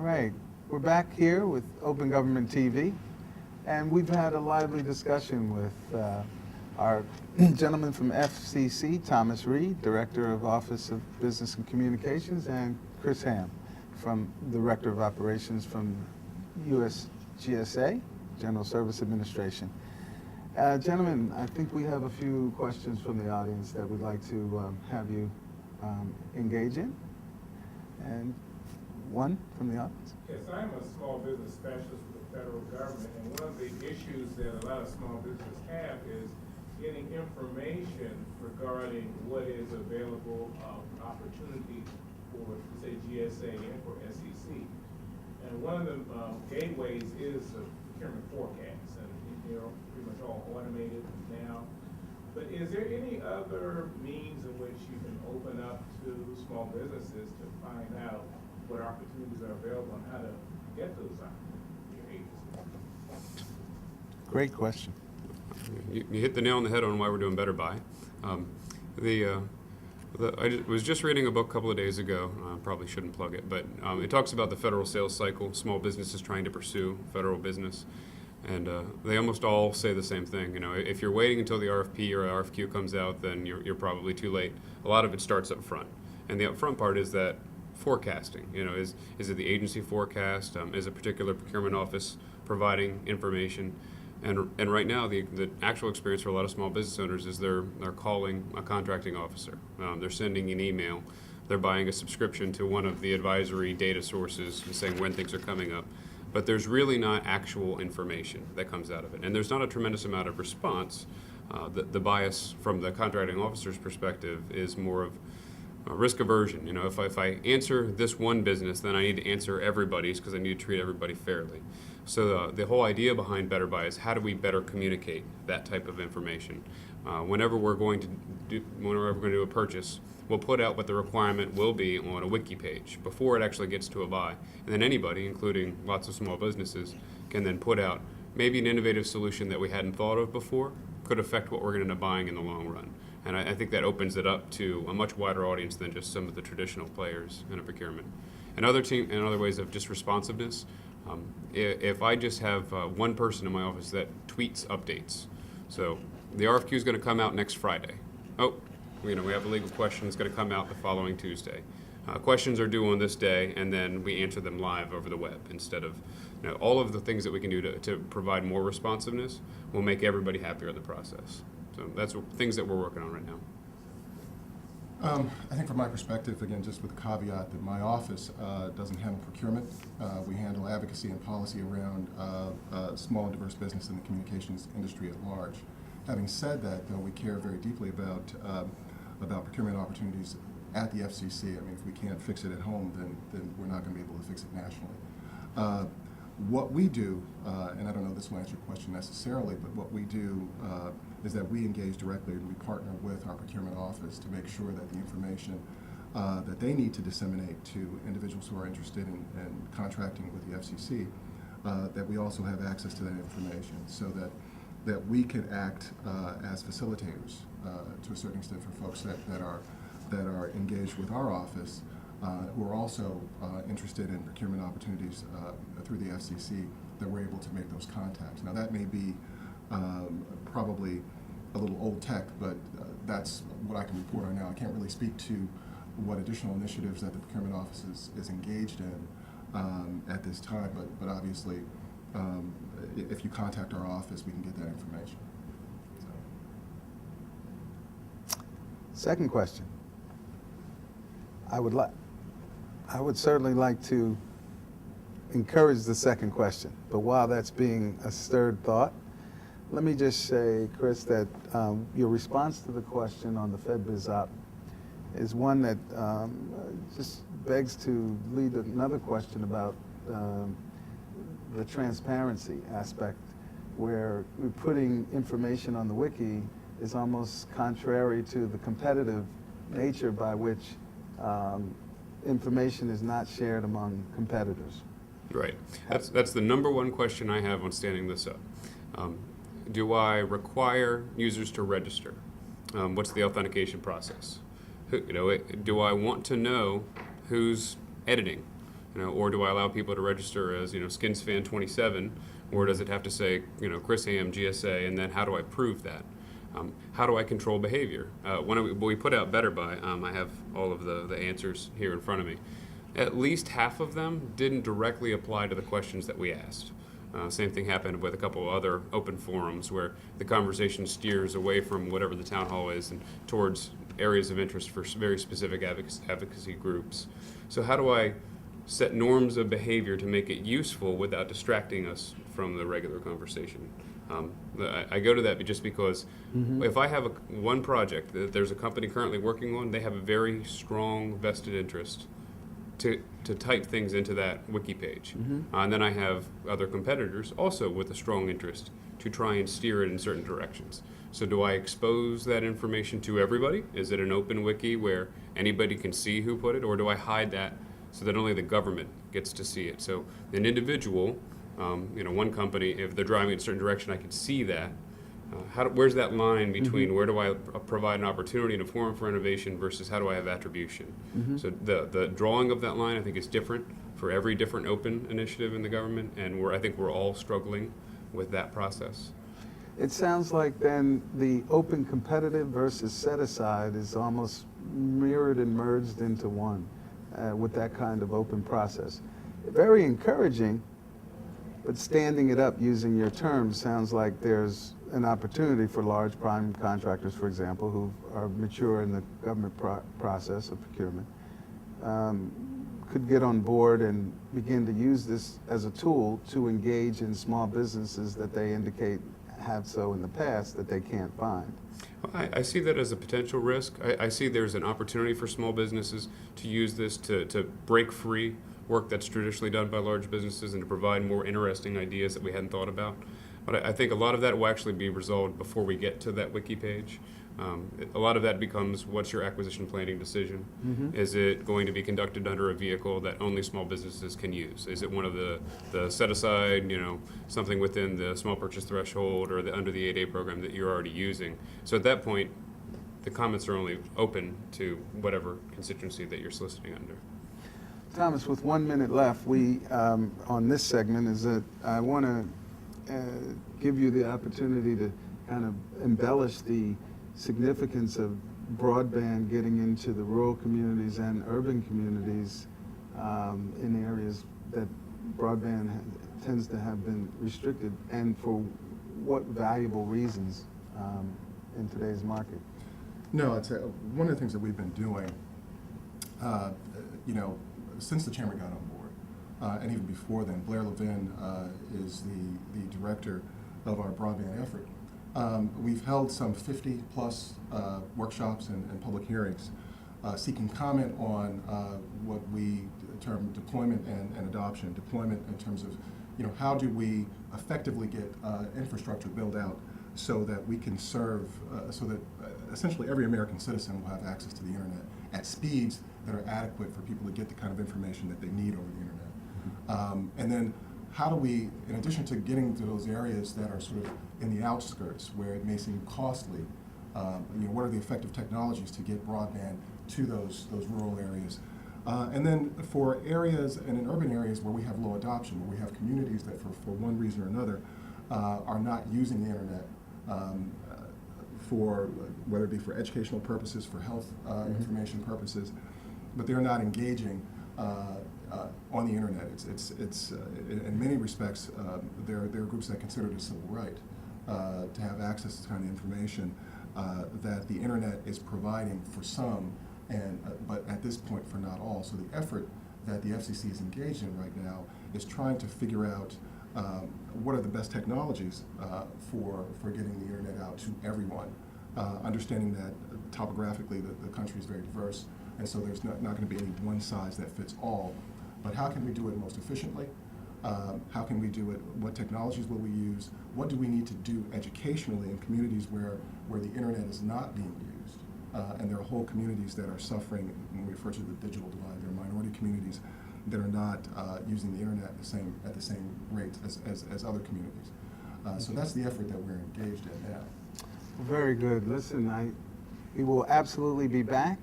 right, we're back here with Open Government TV, and we've had a lively discussion with our gentleman from FCC, Thomas Reed, Director of Office of Business and Communications, and Chris Ham, from Director of Operations from USGSA, General Service Administration. Gentlemen, I think we have a few questions from the audience that we'd like to have you engage in. And one from the audience. Yes, I'm a small business specialist with the federal government, and one of the issues that a lot of small businesses have is getting information regarding what is available opportunities for, say, GSA and for SEC. And one of the gateways is the procurement forecast, and they're pretty much all automated now. But is there any other means in which you can open up to small businesses to find out what opportunities are available and how to get those opportunities in your agency? Great question. You hit the nail on the head on why we're doing Better Buy. I was just reading a book a couple of days ago. Probably shouldn't plug it, but it talks about the federal sales cycle, small businesses trying to pursue federal business. And they almost all say the same thing. You know, if you're waiting until the RFP or RFQ comes out, then you're probably too late. A lot of it starts up front. And the upfront part is that forecasting. You know, is it the agency forecast? Is a particular procurement office providing information? And right now, the actual experience for a lot of small business owners is they're calling a contracting officer. They're sending an email. They're buying a subscription to one of the advisory data sources and saying when things are coming up. But there's really not actual information that comes out of it. And there's not a tremendous amount of response. The bias from the contracting officer's perspective is more of risk aversion. You know, if I answer this one business, then I need to answer everybody's because I need to treat everybody fairly. So the whole idea behind Better Buy is how do we better communicate that type of information? Whenever we're going to do a purchase, we'll put out what the requirement will be on a wiki page before it actually gets to a buy. And then anybody, including lots of small businesses, can then put out maybe an innovative solution that we hadn't thought of before could affect what we're going to end up buying in the long run. And I think that opens it up to a much wider audience than just some of the traditional players in a procurement. And other ways of just responsiveness, if I just have one person in my office that tweets updates, so the RFQ is going to come out next Friday. Oh, we have a legal question that's going to come out the following Tuesday. Questions are due on this day, and then we answer them live over the web instead of, all of the things that we can do to provide more responsiveness will make everybody happier in the process. So that's things that we're working on right now. I think from my perspective, again, just with the caveat that my office doesn't handle procurement. We handle advocacy and policy around small and diverse business in the communications industry at large. Having said that, though, we care very deeply about procurement opportunities at the FCC. I mean, if we can't fix it at home, then we're not going to be able to fix it nationally. What we do, and I don't know if this will answer your question necessarily, but what we do is that we engage directly and we partner with our procurement office to make sure that the information that they need to disseminate to individuals who are interested in contracting with the FCC, that we also have access to that information so that we can act as facilitators to a certain extent for folks that are engaged with our office who are also interested in procurement opportunities through the FCC, that we're able to make those contacts. Now that may be probably a little old tech, but that's what I can report on now. I can't really speak to what additional initiatives that the procurement office is engaged in at this time, but obviously if you contact our office, we can get that information. So. Second question. I would certainly like to encourage the second question, but while that's being a stirred thought, let me just say, Chris, that your response to the question on the FedBizOp is one that just begs to lead another question about the transparency aspect, where putting information on the wiki is almost contrary to the competitive nature by which information is not shared among competitors. Right. That's the number one question I have on standing this up. Do I require users to register? What's the authentication process? Do I want to know who's editing? Or do I allow people to register as, Skins Fan 27, or does it have to say, Chris Ham, GSA, and then how do I prove that? How do I control behavior? When we put out Better Buy, I have all of the answers here in front of me. At least half of them didn't directly apply to the questions that we asked. Same thing happened with a couple of other open forums where the conversation steers away from whatever the town hall is and towards areas of interest for very specific advocacy groups. So how do I set norms of behavior to make it useful without distracting us from the regular conversation? I go to that just because if I have one project that there's a company currently working on, they have a very strong vested interest to type things into that wiki page. And then I have other competitors also with a strong interest to try and steer it in certain directions. So do I expose that information to everybody? Is it an open wiki where anybody can see who put it, or do I hide that so that only the government gets to see it? So an individual, one company, if they're driving in a certain direction, I can see that. Where's that line between where do I provide an opportunity and a forum for innovation versus how do I have attribution? So the drawing of that line, I think, is different for every different open initiative in the government, and I think we're all struggling with that process. It sounds like then the open competitive versus set aside is almost mirrored and merged into one with that kind of open process. Very encouraging, but standing it up using your terms sounds like there's an opportunity for large prime contractors, for example, who are mature in the government process of procurement, could get on board and begin to use this as a tool to engage in small businesses that they indicate have so in the past that they can't find. I see that as a potential risk. I see there's an opportunity for small businesses to use this to break free work that's traditionally done by large businesses and to provide more interesting ideas that we hadn't thought about. But I think a lot of that will actually be resolved before we get to that wiki page. A lot of that becomes, what's your acquisition planning decision? Is it going to be conducted under a vehicle that only small businesses can use? Is it one of the set aside, something within the small purchase threshold or under the 8A program that you're already using? So at that point, the comments are only open to whatever constituency that you're soliciting under. Thomas, with 1 minute left, we on this segment is that I want to give you the opportunity to kind of embellish the significance of broadband getting into the rural communities and urban communities in areas that broadband tends to have been restricted, and for what valuable reasons in today's market. No, I'd say one of the things that we've been doing, since the chairman got on board, and even before then, Blair Levin is the director of our broadband effort. We've held some 50 plus workshops and public hearings seeking comment on what we term deployment and adoption. Deployment in terms of, how do we effectively get infrastructure built out so that we can serve, so that essentially every American citizen will have access to the internet at speeds that are adequate for people to get the kind of information that they need over the internet. And then how do we, in addition to getting to those areas that are sort of in the outskirts where it may seem costly, what are the effective technologies to get broadband to those rural areas? And then for areas and in urban areas where we have low adoption, where we have communities that for one reason or another are not using the internet for, whether it be for educational purposes, for health information purposes, but they're not engaging on the internet. It's in many respects, there are groups that consider it a civil right to have access to the kind of information that the internet is providing for some, but at this point for not all. So the effort that the FCC is engaged in right now is trying to figure out what are the best technologies for getting the internet out to everyone, understanding that topographically the country is very diverse, and so there's not going to be any one size that fits all. But how can we do it most efficiently? How can we do it? What technologies will we use? What do we need to do educationally in communities where the internet is not being used? And there are whole communities that are suffering when we refer to the digital divide. There are minority communities that are not using the internet at the same rate as other communities. So that's the effort that we're engaged in now. Very good. Listen, we will absolutely be back.